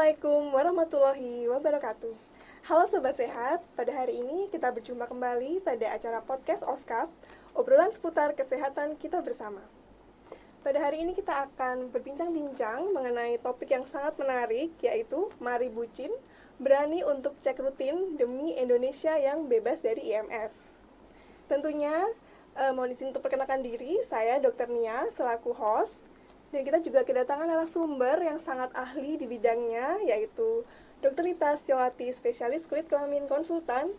Assalamualaikum warahmatullahi wabarakatuh. Halo Sobat Sehat, pada hari ini kita berjumpa kembali pada acara podcast OSKAP, obrolan seputar kesehatan kita bersama. Pada hari ini kita akan berbincang-bincang mengenai topik yang sangat menarik, yaitu Mari Bucin, berani untuk cek rutin demi Indonesia yang bebas dari IMS. Tentunya, mohon izin untuk perkenalkan diri, saya Dr. Nia selaku host. Dan kita juga kedatangan narasumber yang sangat ahli di bidangnya, yaitu Dr. Rita Setiawati, spesialis kulit kelamin konsultan.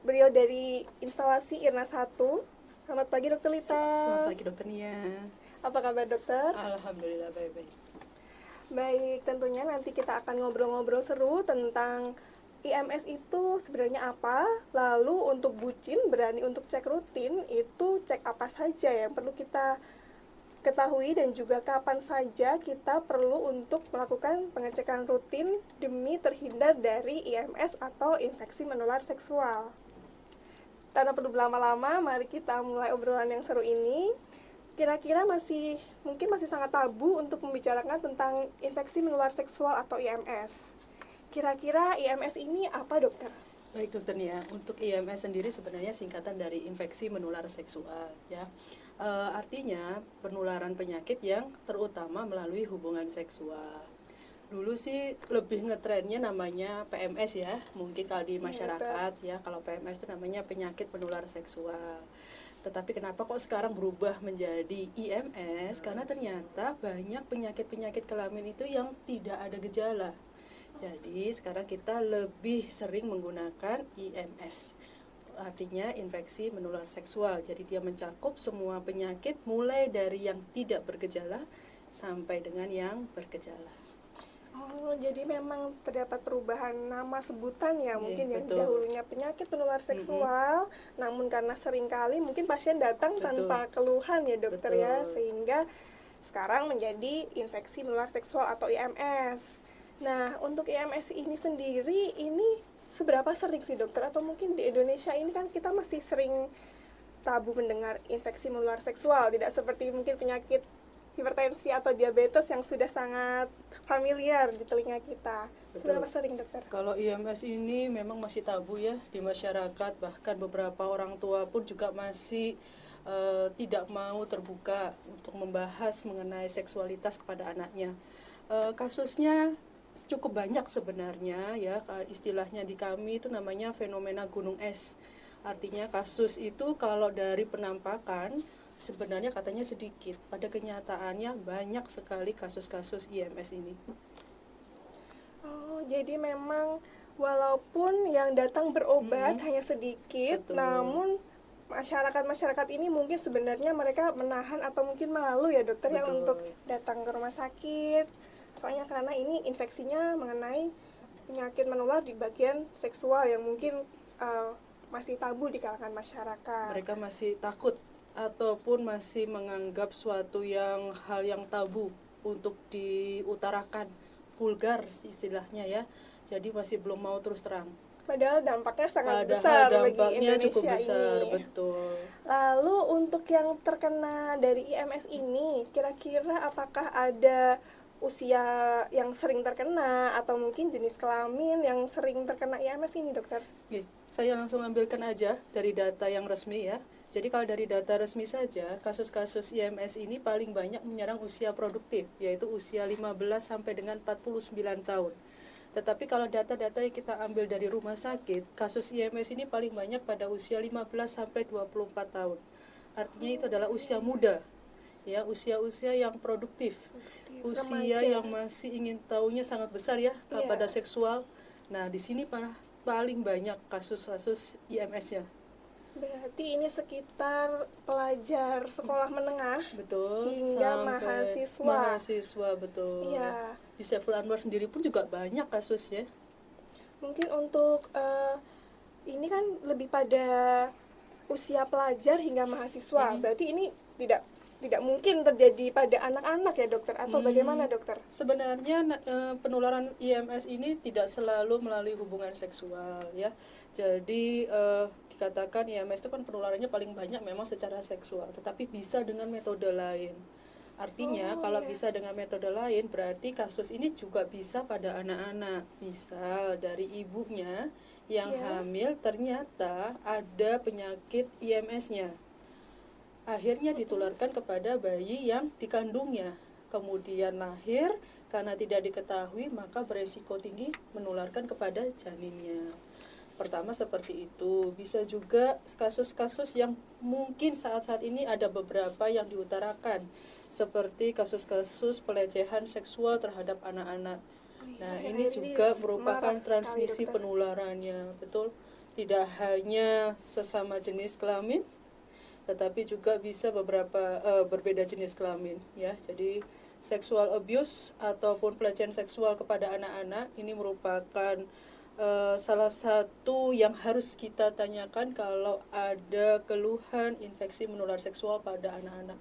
Beliau dari instalasi IRNA 1. Selamat pagi Dr. Rita. Selamat pagi Dr. Nia. Apa kabar dokter? Alhamdulillah baik-baik. Baik, tentunya nanti kita akan ngobrol-ngobrol seru tentang IMS itu sebenarnya apa, lalu untuk bucin berani untuk cek rutin itu cek apa saja yang perlu kita ketahui dan juga kapan saja kita perlu untuk melakukan pengecekan rutin demi terhindar dari IMS atau infeksi menular seksual. Tanpa perlu berlama-lama, mari kita mulai obrolan yang seru ini. Kira-kira mungkin masih sangat tabu untuk membicarakan tentang infeksi menular seksual atau IMS. Kira-kira IMS ini apa, dokter? Baik Dokter Nia, untuk IMS sendiri sebenarnya singkatan dari infeksi menular seksual ya. Artinya penularan penyakit yang terutama melalui hubungan seksual. Dulu sih lebih ngetrennya namanya PMS ya, mungkin kalau di masyarakat ya, kalau PMS itu namanya penyakit menular seksual. Tetapi kenapa kok sekarang berubah menjadi IMS? Karena ternyata banyak penyakit-penyakit kelamin itu yang tidak ada gejala. Jadi sekarang kita lebih sering menggunakan IMS, artinya infeksi menular seksual. Jadi dia mencakup semua penyakit mulai dari yang tidak bergejala sampai dengan yang bergejala. Oh, jadi memang terdapat perubahan nama sebutan ya, mungkin yang betul. dahulunya penyakit menular seksual, namun karena seringkali mungkin pasien datang tanpa keluhan ya dokter ya, sehingga sekarang menjadi infeksi menular seksual atau IMS. Nah, untuk IMS ini sendiri, ini seberapa sering sih dokter? Atau mungkin di Indonesia ini kan kita masih sering tabu mendengar infeksi menular seksual, tidak seperti mungkin penyakit hipertensi atau diabetes yang sudah sangat familiar di telinga kita. Seberapa sering dokter? Kalau IMS ini memang masih tabu ya di masyarakat, bahkan beberapa orang tua pun juga masih tidak mau terbuka untuk membahas mengenai seksualitas kepada anaknya. Kasusnya cukup banyak sebenarnya ya, istilahnya di kami itu namanya fenomena gunung es. Artinya kasus itu kalau dari penampakan sebenarnya katanya sedikit, pada kenyataannya banyak sekali kasus-kasus IMS ini. Oh, jadi memang walaupun yang datang berobat hanya sedikit, namun masyarakat ini mungkin sebenarnya mereka menahan atau mungkin malu ya dokter ya untuk datang ke rumah sakit. Soalnya karena ini infeksinya mengenai penyakit menular di bagian seksual yang mungkin masih tabu di kalangan masyarakat. Mereka masih takut ataupun masih menganggap suatu hal yang tabu untuk diutarakan, vulgar istilahnya ya. Jadi masih belum mau terus terang. Padahal dampaknya sangat besar bagi Indonesia cukup besar, ini. Betul. Lalu untuk yang terkena dari IMS ini, kira-kira apakah ada usia yang sering terkena atau mungkin jenis kelamin yang sering terkena IMS ini, dokter? Oke, saya langsung ambilkan aja dari data yang resmi ya. Jadi kalau dari data resmi saja, kasus-kasus IMS ini paling banyak menyerang usia produktif, yaitu usia 15 sampai dengan 49 tahun. Tetapi kalau data-data yang kita ambil dari rumah sakit, kasus IMS ini paling banyak pada usia 15 sampai 24 tahun. Artinya itu adalah usia muda. Ya, usia-usia yang produktif, usia yang masih ingin tahunya sangat besar ya pada seksual. Nah, di sini paling banyak kasus-kasus IMS-nya. Berarti ini sekitar pelajar sekolah menengah, betul, hingga mahasiswa, betul. Iya. Di Saiful Anwar sendiri pun juga banyak kasusnya. Mungkin untuk ini kan lebih pada usia pelajar hingga mahasiswa. Berarti ini tidak mungkin terjadi pada anak-anak ya dokter, atau bagaimana dokter? Sebenarnya penularan IMS ini tidak selalu melalui hubungan seksual ya. Jadi dikatakan IMS itu kan penularannya paling banyak memang secara seksual, tetapi bisa dengan metode lain. Artinya Oh, kalau iya. bisa dengan metode lain berarti kasus ini juga bisa pada anak-anak. Misal dari ibunya yang Iya. hamil ternyata ada penyakit IMS-nya. Akhirnya ditularkan kepada bayi yang dikandungnya. Kemudian lahir, karena tidak diketahui maka beresiko tinggi menularkan kepada janinnya. Pertama seperti itu. Bisa juga kasus-kasus yang mungkin saat-saat ini ada beberapa yang diutarakan, seperti kasus-kasus pelecehan seksual terhadap anak-anak. Oh, iya, Nah, ini akhir-akhir ini juga merupakan marak sekali, transmisi dokter. penularannya, betul. Tidak hanya sesama jenis kelamin, tetapi juga bisa berbeda jenis kelamin, ya. Jadi sexual abuse ataupun pelecehan seksual kepada anak-anak ini merupakan salah satu yang harus kita tanyakan kalau ada keluhan infeksi menular seksual pada anak-anak.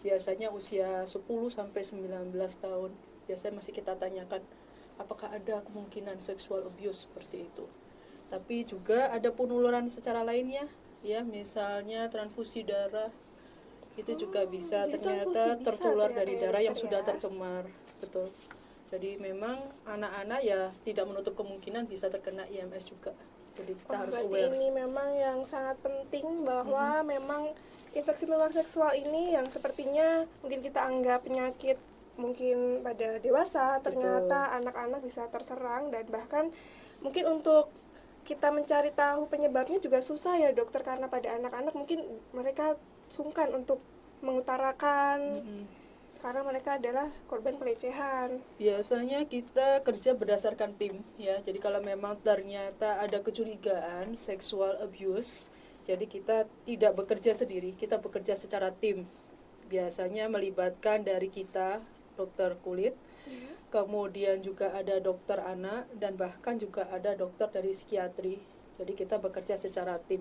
Biasanya usia 10 sampai 19 tahun. Biasanya masih kita tanyakan apakah ada kemungkinan sexual abuse seperti itu. Tapi juga ada penularan secara lainnya, ya, misalnya transfusi darah. Itu juga bisa Jadi transfusi ternyata bisa tertular ternyata dari ya, darah yang dokter sudah ya. tercemar, betul. Jadi memang anak-anak ya tidak menutup kemungkinan bisa terkena IMS juga. Jadi kita Wah, harus berarti aware. ini memang yang sangat penting bahwa memang infeksi menular seksual ini yang sepertinya mungkin kita anggap penyakit mungkin pada dewasa, Betul. ternyata anak-anak bisa terserang dan bahkan mungkin untuk kita mencari tahu penyebabnya juga susah ya dokter, karena pada anak-anak mungkin mereka sungkan untuk mengutarakan Mm-mm. karena mereka adalah korban pelecehan. Biasanya kita kerja berdasarkan tim, ya. Jadi kalau memang ternyata ada kecurigaan sexual abuse, jadi kita tidak bekerja sendiri, kita bekerja secara tim. Biasanya melibatkan dari kita dokter kulit, Ya. kemudian juga ada dokter anak, dan bahkan juga ada dokter dari psikiatri. Jadi kita bekerja secara tim.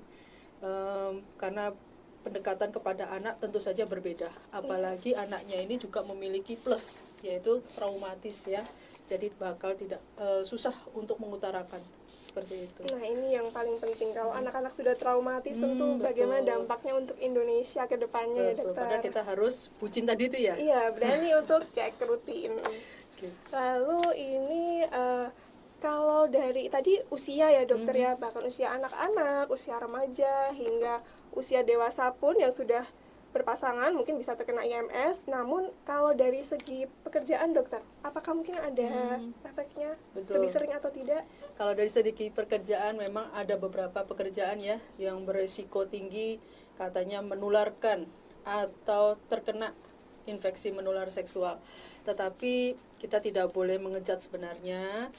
Karena pendekatan kepada anak tentu saja berbeda, apalagi anaknya ini juga memiliki plus, yaitu traumatis, ya. Jadi bakal tidak susah untuk mengutarakan seperti itu. Nah, ini yang paling penting. Kalau anak-anak sudah traumatis, tentu bagaimana Betul. dampaknya untuk Indonesia ke depannya ya, Betul. Padahal dokter. kita harus bucin tadi itu ya. Iya, berani untuk cek rutin. Oke. Lalu ini kalau dari tadi usia ya dokter ya, bahkan usia anak-anak, usia remaja, hingga usia dewasa pun yang sudah berpasangan mungkin bisa terkena IMS. Namun kalau dari segi pekerjaan dokter, apakah mungkin ada efeknya Betul. lebih sering atau tidak? Kalau dari segi pekerjaan memang ada beberapa pekerjaan ya yang beresiko tinggi katanya menularkan atau terkena infeksi menular seksual. Tetapi kita tidak boleh mengejat sebenarnya,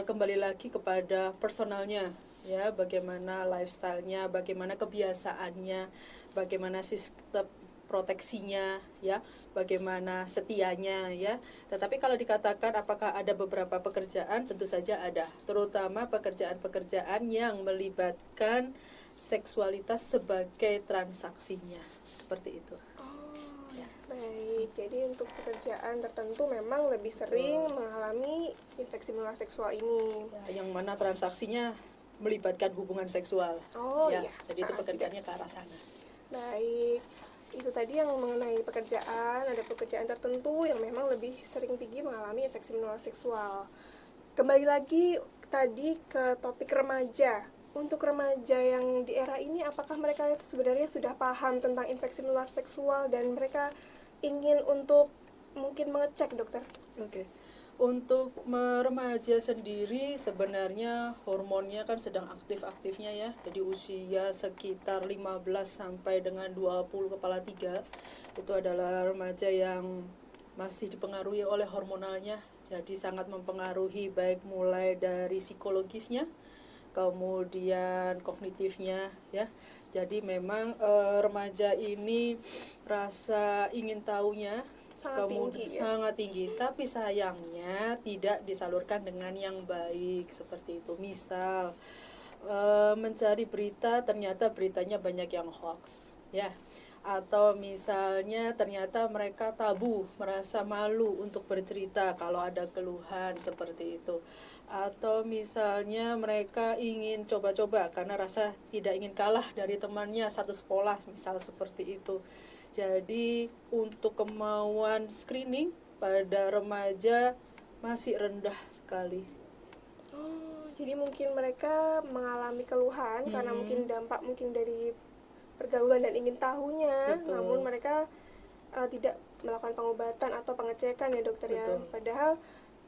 kembali lagi kepada personalnya, ya, bagaimana lifestyle-nya, bagaimana kebiasaannya, bagaimana sistem proteksinya, ya, bagaimana setianya, ya. Tetapi kalau dikatakan apakah ada beberapa pekerjaan, tentu saja ada, terutama pekerjaan-pekerjaan yang melibatkan seksualitas sebagai transaksinya, seperti itu. Ya, baik. Jadi untuk pekerjaan tertentu memang lebih sering mengalami infeksi menular seksual ini. Ya, yang mana transaksinya melibatkan hubungan seksual. Oh ya, iya. jadi itu pekerjaannya ke arah sana. Baik. Itu tadi yang mengenai pekerjaan, ada pekerjaan tertentu yang memang lebih sering tinggi mengalami infeksi menular seksual. Kembali lagi tadi ke topik remaja. Untuk remaja yang di era ini, apakah mereka itu sebenarnya sudah paham tentang infeksi menular seksual dan mereka ingin untuk mungkin mengecek, dokter? Oke. Untuk remaja sendiri sebenarnya hormonnya kan sedang aktif-aktifnya, ya. Jadi usia sekitar 15 sampai dengan 20 kepala 3 itu adalah remaja yang masih dipengaruhi oleh hormonalnya. Jadi sangat mempengaruhi baik mulai dari psikologisnya, kemudian kognitifnya, ya. Jadi memang remaja ini rasa ingin tahunya sangat tinggi, tapi sayangnya tidak disalurkan dengan yang baik seperti itu. Misal mencari berita, ternyata beritanya banyak yang hoax, ya. Atau misalnya ternyata mereka tabu, merasa malu untuk bercerita kalau ada keluhan seperti itu. Atau misalnya mereka ingin coba-coba karena rasa tidak ingin kalah dari temannya satu sekolah, misal seperti itu. Jadi untuk kemauan screening pada remaja masih rendah sekali. Oh, jadi mungkin mereka mengalami keluhan karena mungkin dampak mungkin dari pergaulan dan ingin tahunya, Betul. namun mereka tidak melakukan pengobatan atau pengecekan ya dokter ya. Betul. Padahal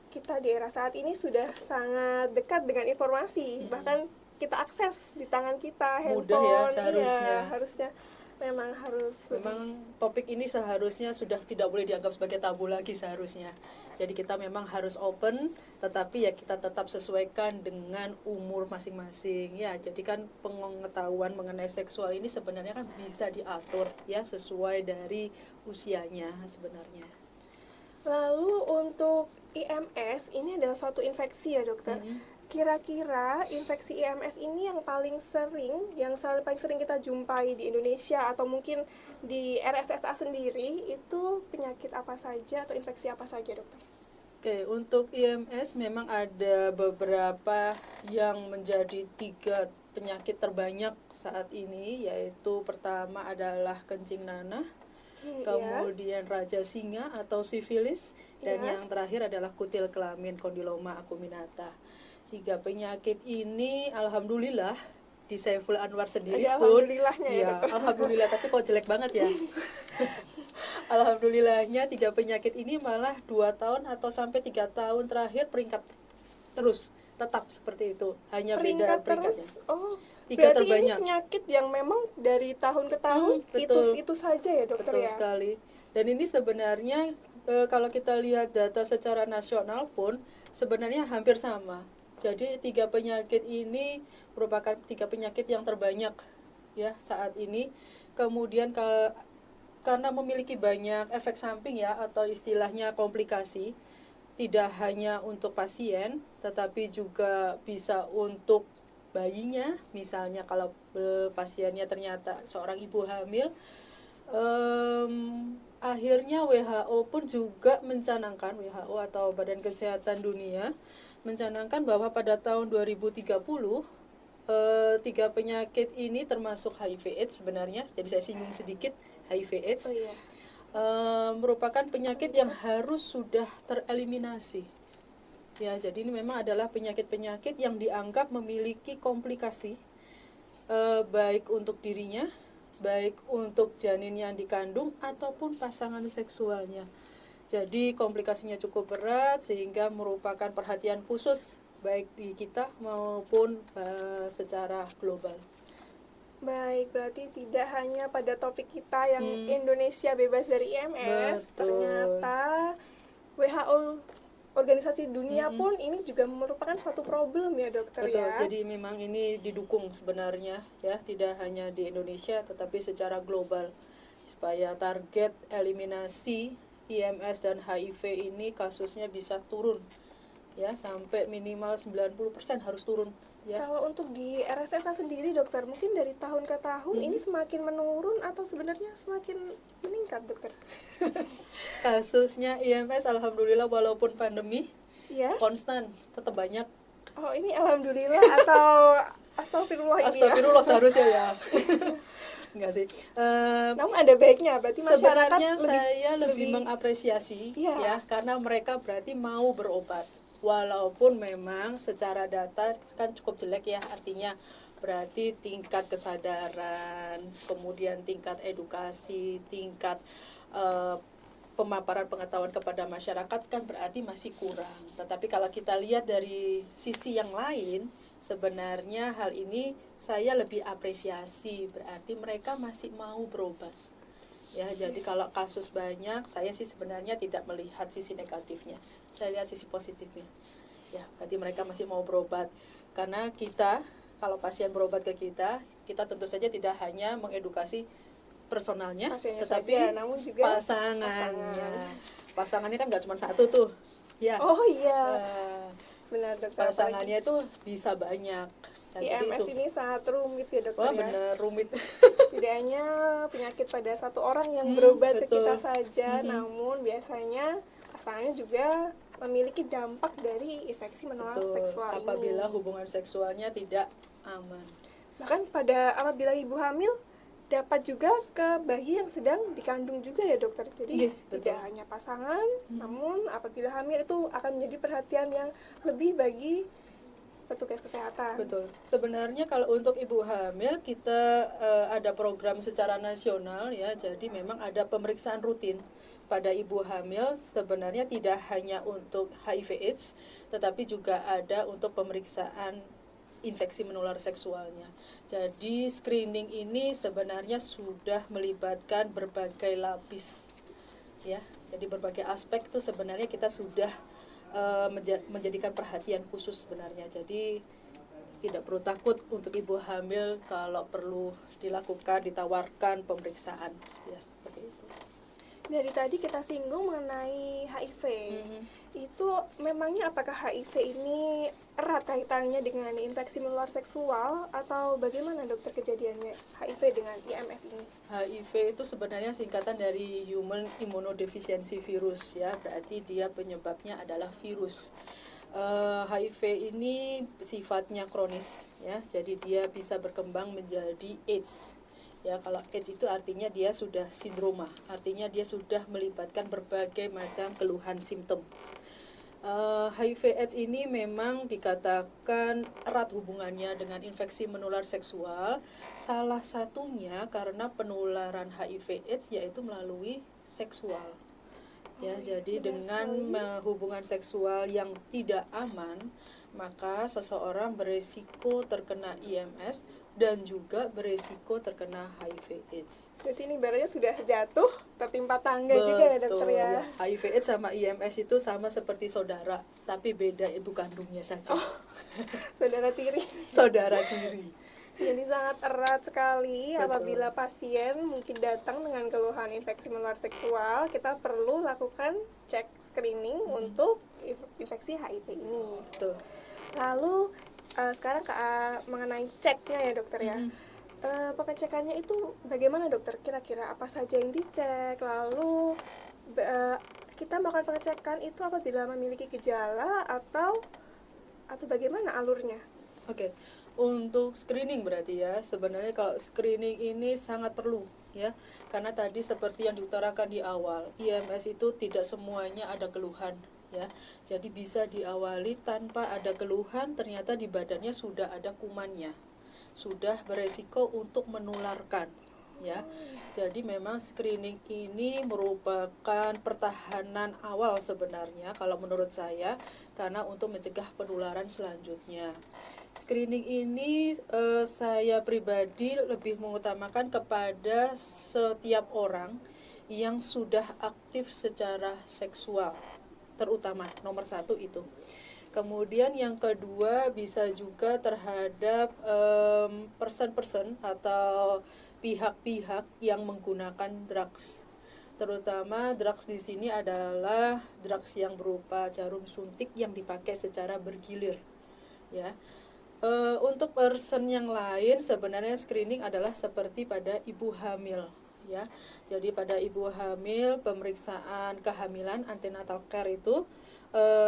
kita di era saat ini sudah sangat dekat dengan informasi, bahkan kita akses di tangan kita, Mudah ya handphone. seharusnya. Iya, harusnya memang harus Memang topik ini seharusnya sudah tidak boleh dianggap sebagai tabu lagi seharusnya. Jadi kita memang harus open, tetapi ya kita tetap sesuaikan dengan umur masing-masing. Ya, jadi kan pengetahuan mengenai seksual ini sebenarnya kan bisa diatur ya sesuai dari usianya sebenarnya. Lalu untuk IMS ini adalah suatu infeksi ya dokter. Kira-kira infeksi IMS ini yang paling sering kita jumpai di Indonesia atau mungkin di RSSA sendiri itu penyakit apa saja atau infeksi apa saja dokter? Oke, untuk IMS memang ada beberapa yang menjadi 3 penyakit terbanyak saat ini, yaitu pertama adalah kencing nanah, kemudian raja singa atau sifilis, dan yang terakhir adalah kutil kelamin kondiloma acuminata. 3 penyakit ini alhamdulillah di Saiful Anwar sendiri ada pun alhamdulillahnya ya, alhamdulillah, tapi kok jelek banget ya. Alhamdulillahnya 3 penyakit ini malah 2 tahun atau sampai 3 tahun terakhir peringkat terus tetap seperti itu, hanya beda peringkatnya. Oh, 3 berarti terbanyak. ini penyakit yang memang dari tahun ke tahun itu saja ya dokter betul ya? sekali. Dan ini sebenarnya kalau kita lihat data secara nasional pun sebenarnya hampir sama. Jadi 3 penyakit ini merupakan 3 penyakit yang terbanyak ya saat ini. Kemudian karena memiliki banyak efek samping ya atau istilahnya komplikasi, tidak hanya untuk pasien tetapi juga bisa untuk bayinya. Misalnya kalau pasiennya ternyata seorang ibu hamil, akhirnya WHO pun juga mencanangkan, WHO atau Badan Kesehatan Dunia mencanangkan bahwa pada tahun 2030 3 penyakit ini termasuk HIV/AIDS sebenarnya, jadi saya singgung sedikit HIV/AIDS. Merupakan penyakit yang harus sudah tereliminasi. Ya, jadi ini memang adalah penyakit-penyakit yang dianggap memiliki komplikasi baik untuk dirinya, baik untuk janin yang dikandung ataupun pasangan seksualnya. Jadi komplikasinya cukup berat sehingga merupakan perhatian khusus baik di kita maupun secara global. Baik, berarti tidak hanya pada topik kita yang Indonesia bebas dari IMS, ternyata WHO organisasi dunia pun ini juga merupakan suatu problem ya dokter. Betul, ya. jadi memang ini didukung sebenarnya ya, tidak hanya di Indonesia tetapi secara global supaya target eliminasi IMS dan HIV ini kasusnya bisa turun ya, sampai minimal 90% harus turun ya. Kalau untuk di RSSA sendiri dokter, mungkin dari tahun ke tahun ini semakin menurun atau sebenarnya semakin meningkat dokter? Kasusnya IMS alhamdulillah walaupun pandemi konstan, tetap banyak. Oh, ini alhamdulillah atau astagfirullah ini Astagfirullah seharusnya ya. Enggak sih. Namun ada baiknya, berarti masyarakat sebenarnya saya lebih mengapresiasi ya, karena mereka berarti mau berobat. Walaupun memang secara data kan cukup jelek ya, artinya berarti tingkat kesadaran, kemudian tingkat edukasi, tingkat pemaparan pengetahuan kepada masyarakat kan berarti masih kurang. Tetapi kalau kita lihat dari sisi yang lain, sebenarnya hal ini saya lebih apresiasi, berarti mereka masih mau berobat. Ya, jadi kalau kasus banyak, saya sih sebenarnya tidak melihat sisi negatifnya. Saya lihat sisi positifnya. Ya, berarti mereka masih mau berobat. Karena kita, kalau pasien berobat ke kita tentu saja tidak hanya mengedukasi personalnya, pasiennya tetapi saja, namun juga pasangannya kan nggak cuma satu tuh ya. Oh iya, benar dokter. Pasangannya itu bisa banyak Nah, jadi IMS itu. ini sangat rumit ya dokter Wah, ya. benar rumit. Tidak hanya penyakit pada satu orang yang berobat ke kita Betul. saja, Mhm. namun biasanya pasangannya juga memiliki dampak dari infeksi menular Betul. seksual Apabila ini. hubungan seksualnya tidak aman. Bahkan apabila ibu hamil dapat juga ke bayi yang sedang dikandung juga ya dokter. Jadi Nggih, tidak betul. hanya pasangan, namun apabila hamil itu akan menjadi perhatian yang lebih bagi petugas kesehatan. Betul. Sebenarnya kalau untuk ibu hamil kita ada program secara nasional ya. Jadi memang ada pemeriksaan rutin pada ibu hamil. Sebenarnya tidak hanya untuk HIV/AIDS, tetapi juga ada untuk pemeriksaan infeksi menular seksualnya. Jadi screening ini sebenarnya sudah melibatkan berbagai lapis ya. Jadi berbagai aspek itu sebenarnya kita sudah menjadikan perhatian khusus sebenarnya. Jadi tidak perlu takut untuk ibu hamil kalau perlu dilakukan, ditawarkan pemeriksaan seperti itu. Dari tadi kita singgung mengenai HIV. Itu memangnya apakah HIV ini erat kaitannya dengan infeksi menular seksual atau bagaimana dokter kejadiannya HIV dengan IMS ini? HIV itu sebenarnya singkatan dari Human Immunodeficiency Virus ya, berarti dia penyebabnya adalah virus. HIV ini sifatnya kronis ya, jadi dia bisa berkembang menjadi AIDS. Ya, kalau AIDS itu artinya dia sudah sindroma, artinya dia sudah melibatkan berbagai macam keluhan simptom. HIV/AIDS ini memang dikatakan erat hubungannya dengan infeksi menular seksual. Salah satunya karena penularan HIV/AIDS yaitu melalui seksual. Ya, jadi dengan hubungan seksual yang tidak aman, maka seseorang beresiko terkena IMS dan juga beresiko terkena HIV/AIDS. Berarti ini ibaratnya sudah jatuh, tertimpa tangga juga ya dokter ya? Ya. HIV/AIDS sama IMS itu sama seperti saudara, tapi beda ibu kandungnya saja. Saudara tiri. Saudara tiri. Jadi sangat erat sekali. Betul. Apabila pasien mungkin datang dengan keluhan infeksi menular seksual, kita perlu lakukan cek screening untuk infeksi HIV ini. Betul. Lalu sekarang mengenai ceknya ya dokter ya. Pengecekannya itu bagaimana dokter? Kira-kira apa saja yang dicek? Lalu kita melakukan pengecekan itu apabila memiliki gejala atau bagaimana alurnya? Oke. Untuk screening berarti ya, sebenarnya kalau screening ini sangat perlu ya, karena tadi seperti yang diutarakan di awal, IMS itu tidak semuanya ada keluhan ya, jadi bisa diawali tanpa ada keluhan, ternyata di badannya sudah ada kumannya, sudah beresiko untuk menularkan ya. Jadi memang screening ini merupakan pertahanan awal sebenarnya kalau menurut saya, karena untuk mencegah penularan selanjutnya. Screening ini saya pribadi lebih mengutamakan kepada setiap orang yang sudah aktif secara seksual, terutama nomor 1 itu. Kemudian yang kedua bisa juga terhadap person-person atau pihak-pihak yang menggunakan drugs. Terutama drugs di sini adalah drugs yang berupa jarum suntik yang dipakai secara bergilir ya. Untuk person yang lain sebenarnya screening adalah seperti pada ibu hamil ya. Jadi pada ibu hamil pemeriksaan kehamilan antenatal care itu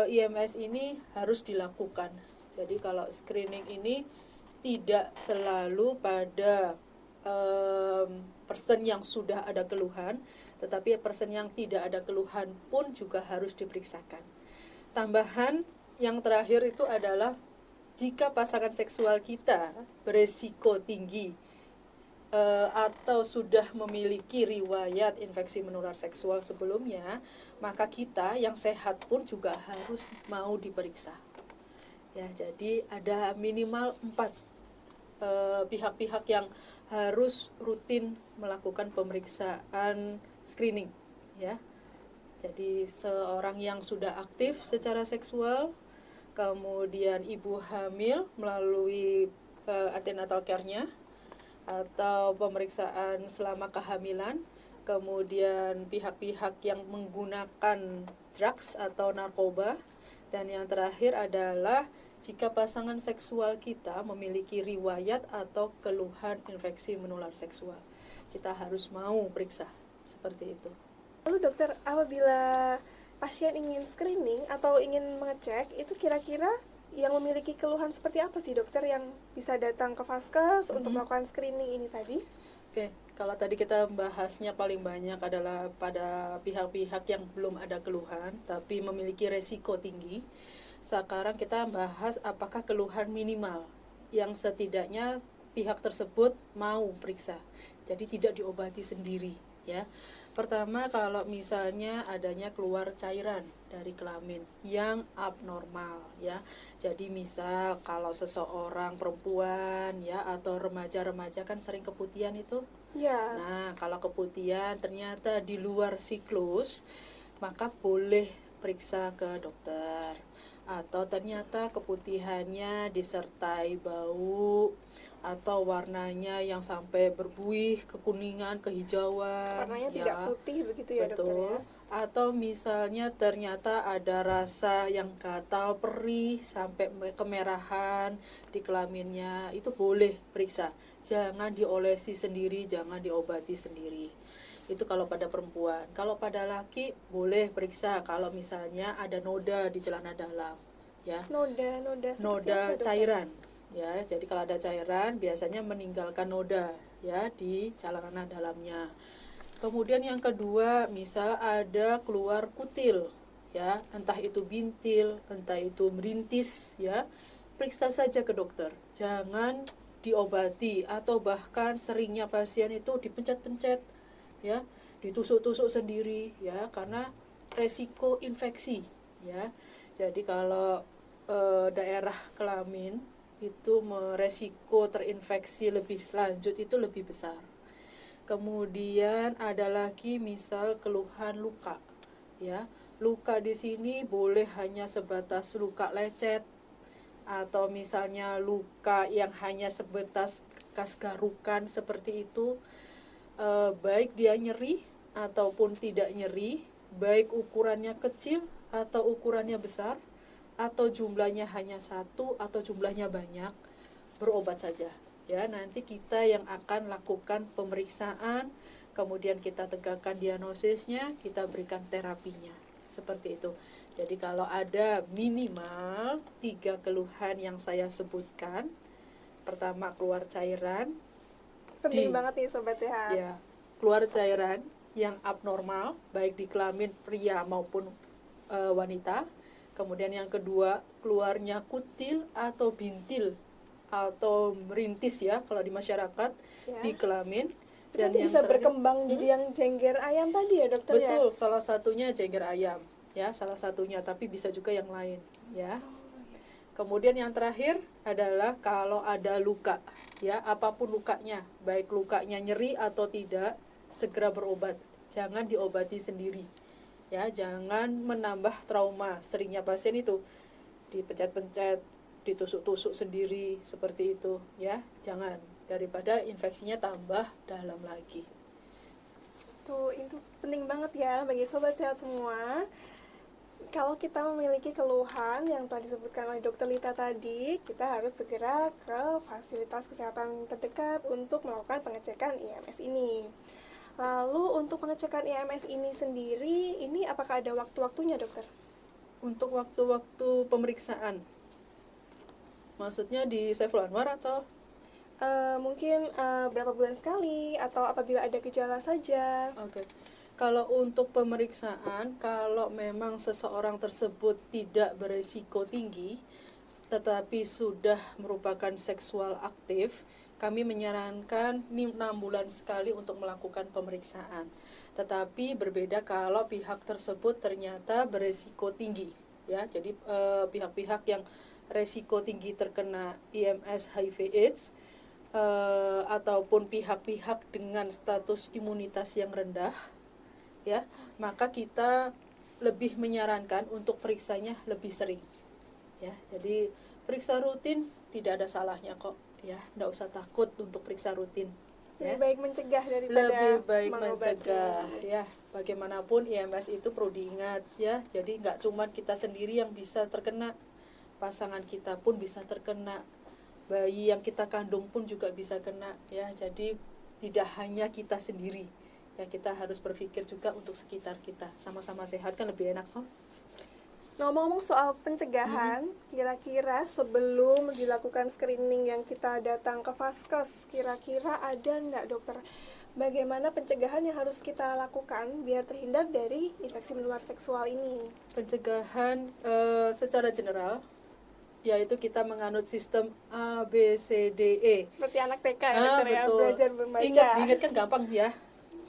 IMS ini harus dilakukan. Jadi kalau screening ini tidak selalu pada person yang sudah ada keluhan, tetapi person yang tidak ada keluhan pun juga harus diperiksakan. Tambahan yang terakhir itu adalah jika pasangan seksual kita beresiko tinggi atau sudah memiliki riwayat infeksi menular seksual sebelumnya, maka kita yang sehat pun juga harus mau diperiksa. Ya, jadi ada minimal 4 pihak-pihak yang harus rutin melakukan pemeriksaan screening ya. Jadi seorang yang sudah aktif secara seksual, kemudian ibu hamil melalui antenatal care-nya atau pemeriksaan selama kehamilan, kemudian pihak-pihak yang menggunakan drugs atau narkoba, Dan yang terakhir adalah jika pasangan seksual kita memiliki riwayat atau keluhan infeksi menular seksual. Kita harus mau periksa seperti itu. Lalu dokter, apabila pasien ingin screening atau ingin mengecek, itu kira-kira yang memiliki keluhan seperti apa sih dokter yang bisa datang ke Vaskes untuk melakukan screening ini tadi? Oke, kalau tadi kita bahasnya paling banyak adalah pada pihak-pihak yang belum ada keluhan tapi memiliki resiko tinggi. Sekarang kita bahas apakah keluhan minimal yang setidaknya pihak tersebut mau periksa. Jadi tidak diobati sendiri, ya. Pertama, kalau misalnya adanya keluar cairan dari kelamin yang abnormal, ya. Jadi misal kalau seseorang perempuan, ya, atau remaja-remaja kan sering keputihan itu. Ya. Nah, kalau keputihan ternyata di luar siklus, maka boleh periksa ke dokter. Atau ternyata keputihannya disertai bau atau warnanya yang sampai berbuih, kekuningan, kehijauan, Warnanya ya. tidak putih begitu ya dokter ya? Betul. Atau misalnya ternyata ada rasa yang gatal, perih, sampai kemerahan di kelaminnya, itu boleh periksa. Jangan diolesi sendiri, jangan diobati sendiri. Itu kalau pada perempuan. Kalau pada laki boleh periksa kalau misalnya ada noda di celana dalam, ya. Noda seperti Noda apa, dokter? cairan, ya. Jadi kalau ada cairan biasanya meninggalkan noda, ya, di celana dalamnya. Kemudian yang kedua, misal ada keluar kutil, ya, entah itu bintil, entah itu merintis, ya. Periksa saja ke dokter. Jangan diobati atau bahkan seringnya pasien itu dipencet-pencet, ya, ditusuk-tusuk sendiri, ya, karena resiko infeksi, ya. Jadi kalau daerah kelamin itu meresiko terinfeksi lebih lanjut itu lebih besar. Kemudian ada lagi misal keluhan luka, ya. Luka di sini boleh hanya sebatas luka lecet atau misalnya luka yang hanya sebatas bekas garukan seperti itu. Baik dia nyeri ataupun tidak nyeri, baik ukurannya kecil atau ukurannya besar, atau jumlahnya hanya satu atau jumlahnya banyak, berobat saja. Ya, nanti kita yang akan lakukan pemeriksaan, kemudian kita tegakkan diagnosisnya, kita berikan terapinya. Seperti itu. Jadi kalau ada minimal 3 keluhan yang saya sebutkan, pertama keluar cairan, Penting banget nih Sobat Sehat. ya, keluar cairan yang abnormal baik di kelamin pria maupun wanita. Kemudian yang kedua, keluarnya kutil atau bintil atau merintis, ya, kalau di masyarakat, Ya. di kelamin. Itu Dan nanti yang bisa terakhir, berkembang jadi yang jengger ayam tadi ya dokter ya? betul, salah satunya jengger ayam, ya, salah satunya, tapi bisa juga yang lain, ya. Kemudian yang terakhir adalah kalau ada luka, ya, apapun lukanya, baik lukanya nyeri atau tidak, segera berobat. Jangan diobati sendiri, ya, jangan menambah trauma. Seringnya pasien itu dipencet-pencet, ditusuk-tusuk sendiri seperti itu, ya. Jangan, daripada infeksinya tambah dalam lagi. Tuh, itu penting banget ya bagi Sobat Sehat semua. Kalau kita memiliki keluhan yang telah disebutkan oleh Dokter Lita tadi, kita harus segera ke fasilitas kesehatan terdekat untuk melakukan pengecekan IMS ini. Lalu untuk pengecekan IMS ini sendiri, ini apakah ada waktu-waktunya dokter? Untuk waktu-waktu pemeriksaan, maksudnya di Saiful Anwar atau? Mungkin berapa bulan sekali atau apabila ada gejala saja. Oke. Kalau untuk pemeriksaan, kalau memang seseorang tersebut tidak beresiko tinggi, tetapi sudah merupakan seksual aktif, kami menyarankan 6 bulan sekali untuk melakukan pemeriksaan. Tetapi berbeda kalau pihak tersebut ternyata beresiko tinggi, ya. Jadi pihak-pihak yang resiko tinggi terkena IMS HIV/AIDS, ataupun pihak-pihak dengan status imunitas yang rendah, ya, maka kita lebih menyarankan untuk periksanya lebih sering, ya. Jadi periksa rutin tidak ada salahnya kok, ya, nggak usah takut untuk periksa rutin. Lebih baik mencegah daripada lebih baik mengobati. mencegah ya. Bagaimanapun IMS itu perlu diingat ya, jadi nggak cuma kita sendiri yang bisa terkena, pasangan kita pun bisa terkena, bayi yang kita kandung pun juga bisa kena ya. Jadi tidak hanya kita sendiri ya, kita harus berpikir juga untuk sekitar kita. Sama-sama sehat kan lebih enak toh. Ngomong-ngomong soal pencegahan, kira-kira sebelum dilakukan screening yang kita datang ke Vaskes, kira-kira ada nggak dokter bagaimana pencegahan yang harus kita lakukan biar terhindar dari infeksi menular seksual ini? Pencegahan secara general yaitu kita menganut sistem ABCDE. Seperti anak TK ya dokter ya, Betul. belajar membaca. Diingat kan gampang ya.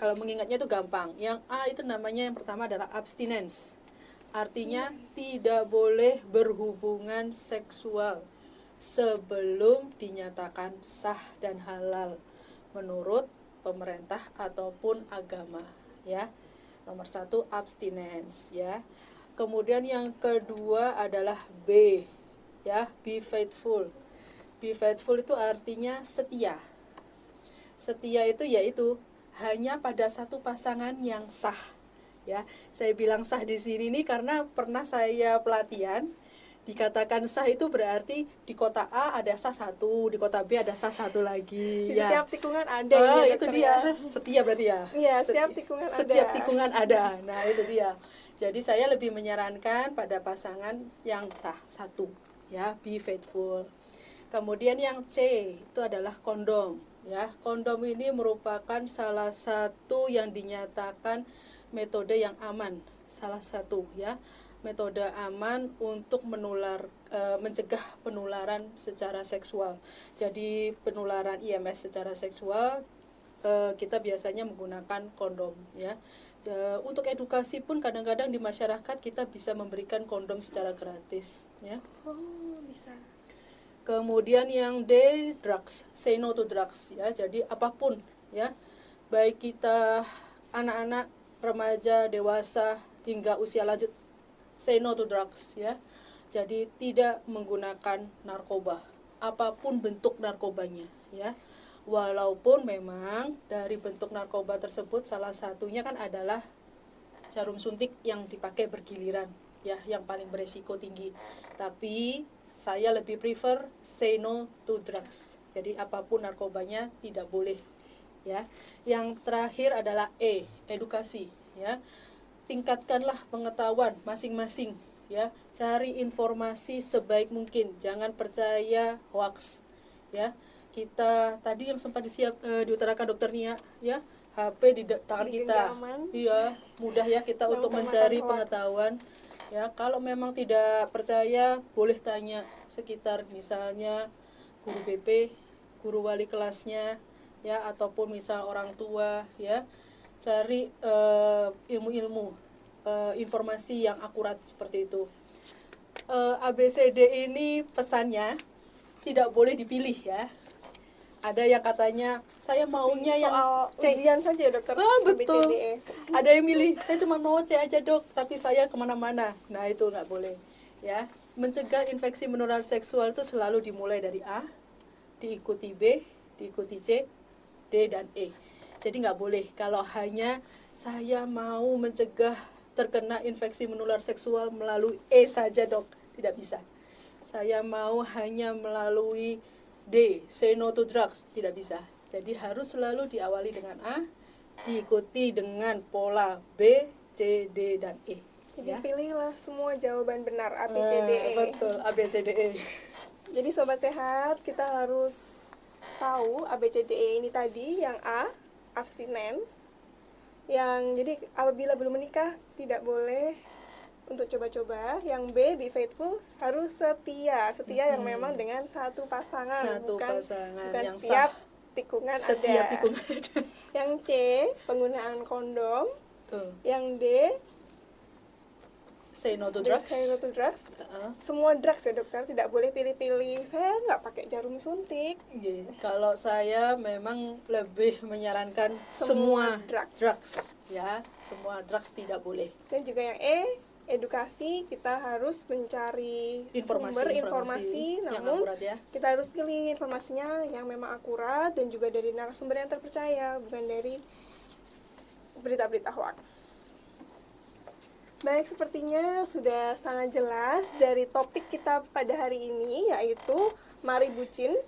Kalau mengingatnya itu gampang. Yang A itu namanya yang pertama adalah abstinence. Artinya tidak boleh berhubungan seksual sebelum dinyatakan sah dan halal menurut pemerintah ataupun agama ya. Nomor 1 abstinence ya. Kemudian yang kedua adalah B ya, be faithful. Be faithful itu artinya setia. Setia itu yaitu hanya pada satu pasangan yang sah. Ya, saya bilang sah di sini nih karena pernah saya pelatihan, dikatakan sah itu berarti di kota A ada sah satu, di kota B ada sah satu lagi. Di Ya. setiap tikungan ada ya, Itu dokter dia, ya. setia berarti ya. Iya, setiap tikungan Setiap ada. tikungan ada. Nah, itu dia. Jadi saya lebih menyarankan pada pasangan yang sah satu, ya, be faithful. Kemudian yang C itu adalah kondom, ya. Kondom ini merupakan salah satu yang dinyatakan metode yang aman, salah satu ya, metode aman untuk mencegah penularan secara seksual. Jadi penularan IMS secara seksual kita biasanya menggunakan kondom ya. Untuk edukasi pun kadang-kadang di masyarakat kita bisa memberikan kondom secara gratis ya. Oh, bisa. Kemudian yang D, drugs, say no to drugs ya. Jadi apapun ya, baik kita anak-anak, remaja, dewasa hingga usia lanjut, say no to drugs ya. Jadi tidak menggunakan narkoba, apapun bentuk narkobanya ya. Walaupun memang dari bentuk narkoba tersebut salah satunya kan adalah jarum suntik yang dipakai bergiliran ya, yang paling beresiko tinggi. Tapi saya lebih prefer say no to drugs. Jadi apapun narkobanya tidak boleh ya. Yang terakhir adalah E, edukasi ya. Tingkatkanlah pengetahuan masing-masing ya. Cari informasi sebaik mungkin, jangan percaya hoax ya. Kita tadi yang sempat diutarakan dokter Nia ya, HP di tangan kita. Iya, mudah ya kita untuk mencari pengetahuan. Ya, kalau memang tidak percaya boleh tanya sekitar, misalnya guru BP, guru wali kelasnya ya, ataupun misal orang tua ya. Cari ilmu-ilmu informasi yang akurat seperti itu. ABCD ini pesannya tidak boleh dipilih ya. Ada yang katanya saya maunya yang C. Ujian saja dokter. Betul. ABCDE. Ada yang milih saya cuma mau C aja dok, tapi saya kemana-mana. Nah itu nggak boleh ya. Mencegah infeksi menular seksual itu selalu dimulai dari A, diikuti B, diikuti C, D dan E. Jadi nggak boleh kalau hanya saya mau mencegah terkena infeksi menular seksual melalui E saja dok, tidak bisa. Saya mau hanya melalui D, say no to drugs, tidak bisa. Jadi harus selalu diawali dengan A, diikuti dengan pola B, C, D, dan E. Jadi Ya. pilihlah semua jawaban benar ABCDE. Betul, ABCDE. Jadi sobat sehat, kita harus tahu ABCDE ini tadi. Yang A, abstinence. Jadi apabila belum menikah tidak boleh untuk coba-coba. Yang B, be faithful, harus setia yang memang dengan satu pasangan, bukan yang setiap sah. tikungan Setiap ada. tikungan ada. Yang C, penggunaan kondom. Tuh. Yang D, Say no to drugs. Say no to drugs. Semua drugs ya dokter, tidak boleh pilih-pilih. Saya nggak pakai jarum suntik. Kalau saya memang lebih menyarankan semua drugs ya, semua drugs tidak boleh. Dan juga yang E, edukasi, kita harus mencari sumber informasi, yang namun akurat ya. kita harus pilih informasinya yang memang akurat dan juga dari narasumber yang terpercaya, bukan dari berita-berita hoax. Baik, sepertinya sudah sangat jelas dari topik kita pada hari ini, yaitu Mari Bucin,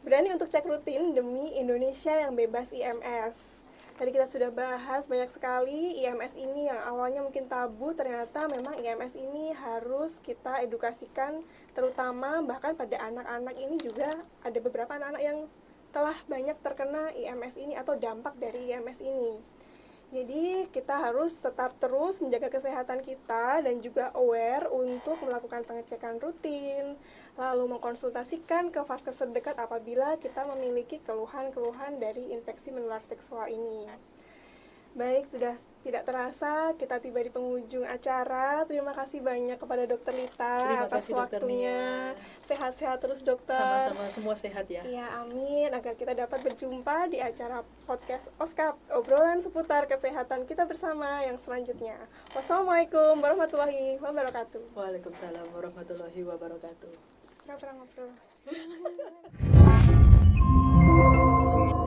berani untuk cek rutin demi Indonesia yang bebas IMS. Tadi kita sudah bahas banyak sekali IMS ini yang awalnya mungkin tabu, ternyata memang IMS ini harus kita edukasikan, terutama bahkan pada anak-anak ini juga ada beberapa anak-anak yang telah banyak terkena IMS ini atau dampak dari IMS ini. Jadi kita harus tetap terus menjaga kesehatan kita dan juga aware untuk melakukan pengecekan rutin, lalu mengkonsultasikan ke vaskes terdekat apabila kita memiliki keluhan-keluhan dari infeksi menular seksual ini. Baik, sudah tidak terasa kita tiba di penghujung acara. Terima kasih banyak kepada Dokter Lita atas waktunya. Sehat-sehat terus, Dokter. Sama-sama, semua sehat ya. Iya, amin. Agar kita dapat berjumpa di acara podcast OSKAP, obrolan seputar kesehatan kita bersama yang selanjutnya. Wassalamualaikum warahmatullahi wabarakatuh. Waalaikumsalam warahmatullahi wabarakatuh. Ngobrol-ngobrol.